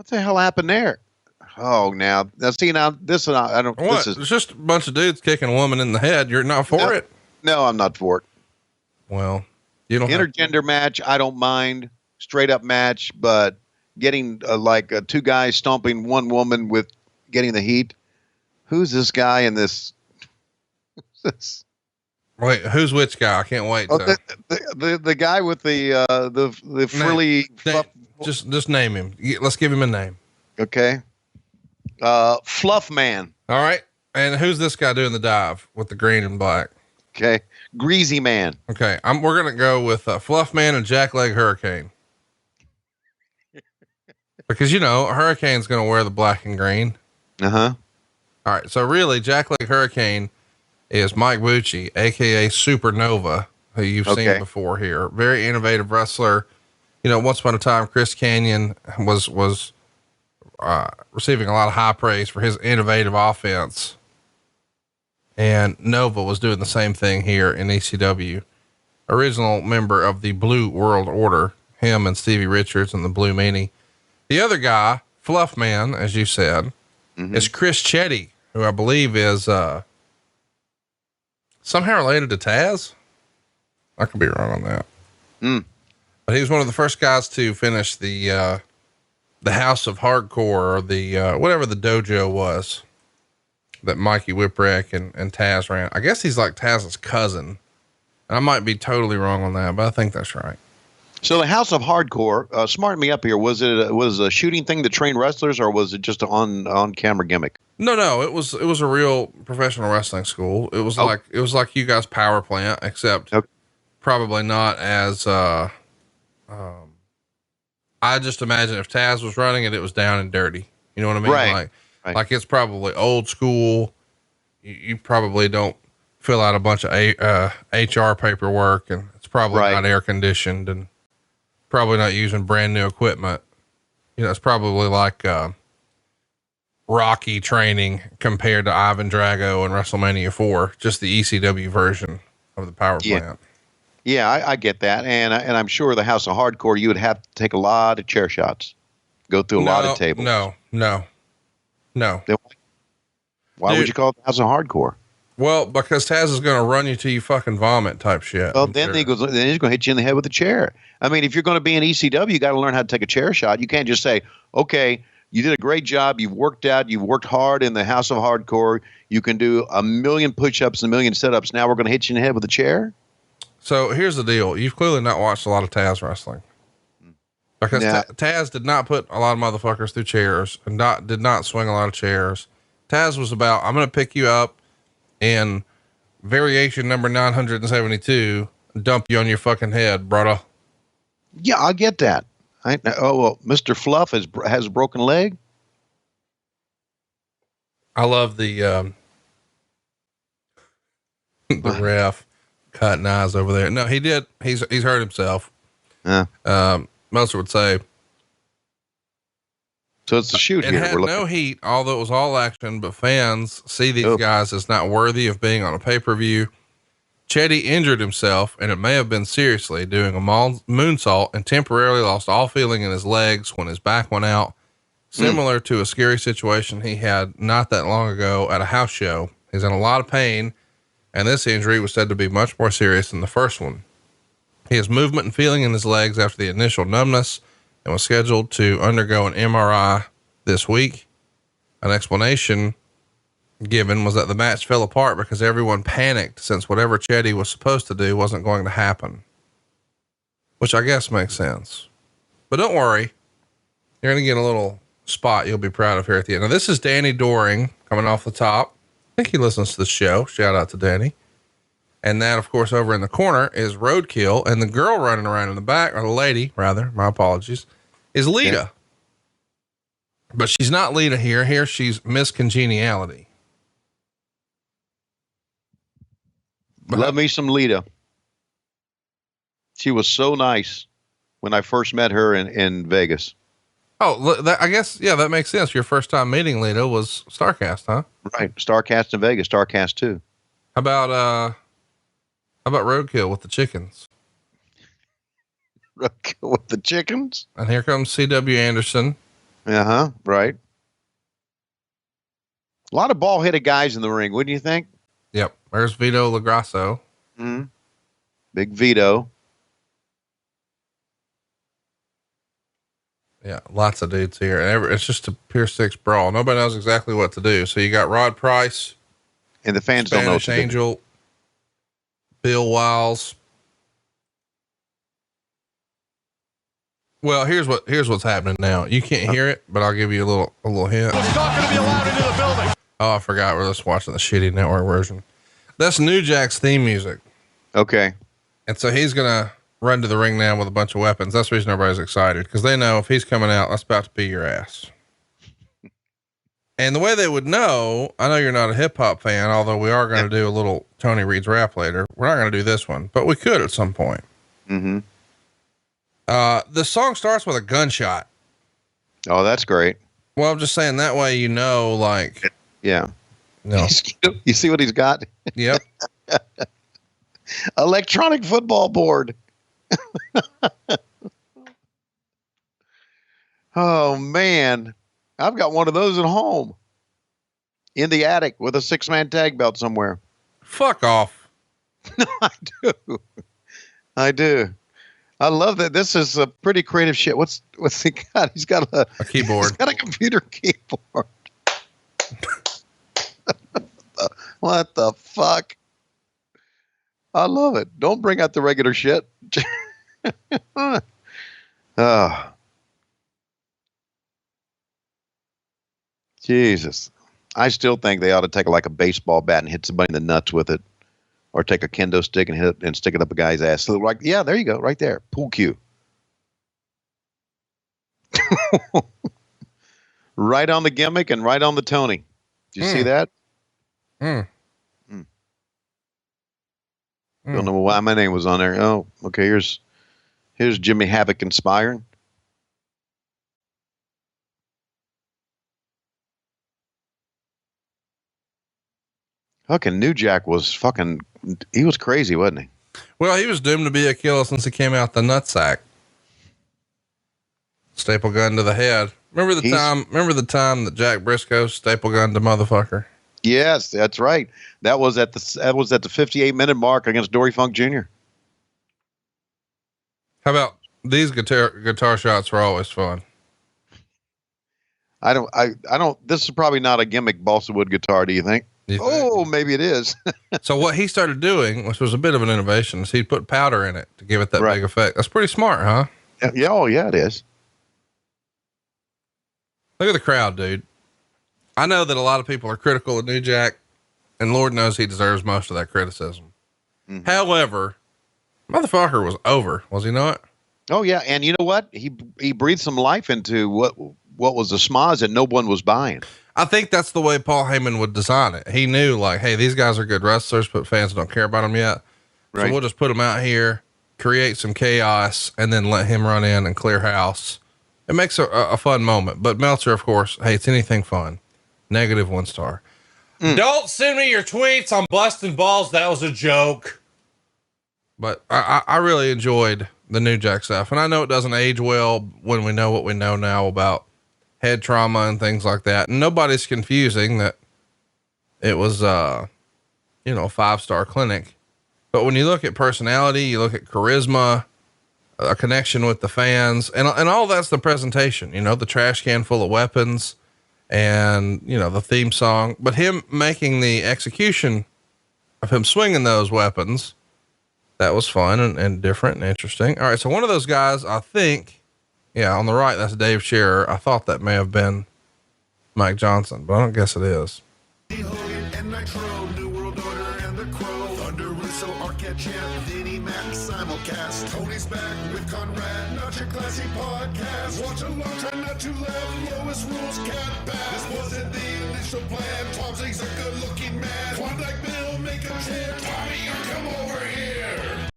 What the hell happened there? Oh, now see this I don't. What? This is It's just a bunch of dudes kicking a woman in the head. You're not for it? no. I'm not for it. Well, you don't Intergender match. I don't mind straight up match, but getting two guys stomping one woman with getting the heat. Who's this guy in this? Wait, who's which guy? I can't wait. The guy with the frilly. Just name him. Let's give him a name. Okay. Fluff Man. All right. And who's this guy doing the dive with the green and black? Okay. Greasy Man. Okay. We're going to go with Fluff Man and Jackleg Hurricane. Because, Hurricane's going to wear the black and green. Uh-huh. All right. So really, Jackleg Hurricane is Mike Bucci, AKA Supernova, who you've seen before here. Very innovative wrestler. Once upon a time, Chris Kanyon was receiving a lot of high praise for his innovative offense. And Nova was doing the same thing here in ECW. Original member of the Blue World Order, him and Stevie Richards and the Blue Meanie. The other guy, Fluff Man, as you said, is Chris Chetty, who I believe is somehow related to Taz. I could be wrong on that. But he was one of the first guys to finish the House of Hardcore, or the whatever the dojo was that Mikey Whipwreck and Taz ran. I guess he's like Taz's cousin. I might be totally wrong on that, but I think that's right. So the House of Hardcore, smarten me up here. Was it a shooting thing to train wrestlers, or was it just an on camera gimmick? No, it was a real professional wrestling school. It was like you guys' power plant, except probably not as, I just imagine if Taz was running it, it was down and dirty. You know what I mean? Right. Like it's probably old school. You probably don't fill out a bunch of HR paperwork, and it's probably not air conditioned, and probably not using brand new equipment. It's probably like, Rocky training compared to Ivan Drago and WrestleMania 4, just the ECW version of the power plant. Yeah, I get that. And I'm sure the House of Hardcore, you would have to take a lot of chair shots, go through a lot of tables. No. Why would you call it the House of Hardcore? Well, because Taz is going to run you till you fucking vomit type shit. Well, then he's going to hit you in the head with a chair. I mean, if you're going to be in ECW, you got to learn how to take a chair shot. You can't just say, okay, you did a great job. You've worked hard in the House of Hardcore. You can do 1 million push-ups and 1 million sit-ups. Now we're going to hit you in the head with a chair. So here's the deal. You've clearly not watched a lot of Taz wrestling, because Taz did not put a lot of motherfuckers through chairs and did not swing a lot of chairs. Taz was about, I'm going to pick you up in variation number 972, dump you on your fucking head, brother. Yeah, I get that. Mr. Fluff has a broken leg. I love the ref cutting eyes over there. No, he did. He's hurt himself. Most would say. So it's a shoot it here. It had no heat, although it was all action, but fans see these guys as not worthy of being on a pay-per-view. Chetty injured himself, and it may have been seriously, doing a moonsault, and temporarily lost all feeling in his legs when his back went out, similar to a scary situation he had not that long ago at a house show. He's in a lot of pain, and this injury was said to be much more serious than the first one. He has movement and feeling in his legs after the initial numbness, and was scheduled to undergo an MRI this week. An explanation given was that the match fell apart because everyone panicked, since whatever Chetty was supposed to do wasn't going to happen, which I guess makes sense. But don't worry, you're going to get a little spot you'll be proud of here at the end. Now, this is Danny Doring coming off the top. I think he listens to the show. Shout out to Danny. And that, of course, over in the corner is Roadkill, and the girl running around in the back, or the lady rather, my apologies, is Lita. Yeah. But she's not Lita here. Here she's Miss Congeniality. Love me some Lita. She was so nice when I first met her in Vegas. Oh, I guess, yeah, that makes sense. Your first time meeting Lita was Starrcast, huh? Right. Starrcast in Vegas, Starrcast 2. How about Roadkill with the chickens? Roadkill with the chickens? And here comes C.W. Anderson. Uh-huh. Right. A lot of ball-headed guys in the ring, wouldn't you think? Yep. There's Vito LaGrasso. Mm-hmm. Big Vito. Yeah, lots of dudes here. And it's just a pure six brawl. Nobody knows exactly what to do. So you got Rod Price. And the fans don't know what to do. Angel. Bill Wiles. Well, here's what's happening now. You can't hear it, but I'll give you a little hint. It's not going to be allowed into the building. Oh, I forgot. We're just watching the shitty network version. That's New Jack's theme music. Okay. And so he's going to run to the ring now with a bunch of weapons. That's the reason everybody's excited, because they know if he's coming out, that's about to be your ass. And the way they would know, I know you're not a hip hop fan, although we are going to do a little Tony Reed's rap later. We're not going to do this one, but we could at some point. Mm-hmm. The song starts with a gunshot. Oh, that's great. Well, I'm just saying that way, you know, like, yeah. No. You see what he's got? Yep. Electronic football board. Oh man. I've got one of those at home in the attic with a 6-man tag belt somewhere. Fuck off. No, I do. I love that. This is a pretty creative shit. What's he got? He's got a keyboard. He's got a computer keyboard. What the fuck? I love it. Don't bring out the regular shit. Oh. Jesus. I still think they ought to take like a baseball bat and hit somebody in the nuts with it. Or take a kendo stick and hit it and stick it up a guy's ass. So like, yeah, there you go. Right there. Pool cue. Right on the gimmick and right on the Tony. Did you see that? Don't know why my name was on there. Oh, okay. Here's Jimmy Havoc inspiring. Fucking New Jack was he was crazy, wasn't he? Well, he was doomed to be a killer since he came out the nutsack. Staple gun to the head. Remember the time that Jack Briscoe staple gunned the motherfucker? Yes, that's right. That was at the 58-minute mark against Dory Funk Jr. How about these guitar shots were always fun. I don't, this is probably not a gimmick balsa wood guitar. Do you think? Oh, maybe it is. So what he started doing, which was a bit of an innovation, is he'd put powder in it to give it that big effect. That's pretty smart, huh? Yeah. Oh yeah, it is. Look at the crowd, dude. I know that a lot of people are critical of New Jack, and Lord knows he deserves most of that criticism. Mm-hmm. However, motherfucker was over, was he not? Oh yeah. And you know what? He breathed some life into what was the schmoz that no one was buying. I think that's the way Paul Heyman would design it. He knew like, hey, these guys are good wrestlers, but fans don't care about them yet. Right. So we'll just put them out here, create some chaos, and then let him run in and clear house. It makes a fun moment, but Meltzer, of course, hates anything fun. -1 star. Don't send me your tweets. I'm busting balls. That was a joke. But I really enjoyed the New Jack stuff. And I know it doesn't age well when we know what we know now about head trauma and things like that. And nobody's confusing that it was, a 5-star clinic. But when you look at personality, you look at charisma, a connection with the fans, and all that's the presentation, the trash can full of weapons and, the theme song, but him making the execution of him swinging those weapons, that was fun and different and interesting. All right. So one of those guys, I think, on the right, that's Dave Scherer. I thought that may have been Mike Johnson, but I don't guess it is. Tony's back with Conrad, not your classy podcast. Watch along, try not to laugh. Lowest rules can't pass. This wasn't the initial plan. Tom Zigg's a good-looking man. Klondike Bill, make him chant. Tommy, you come over here.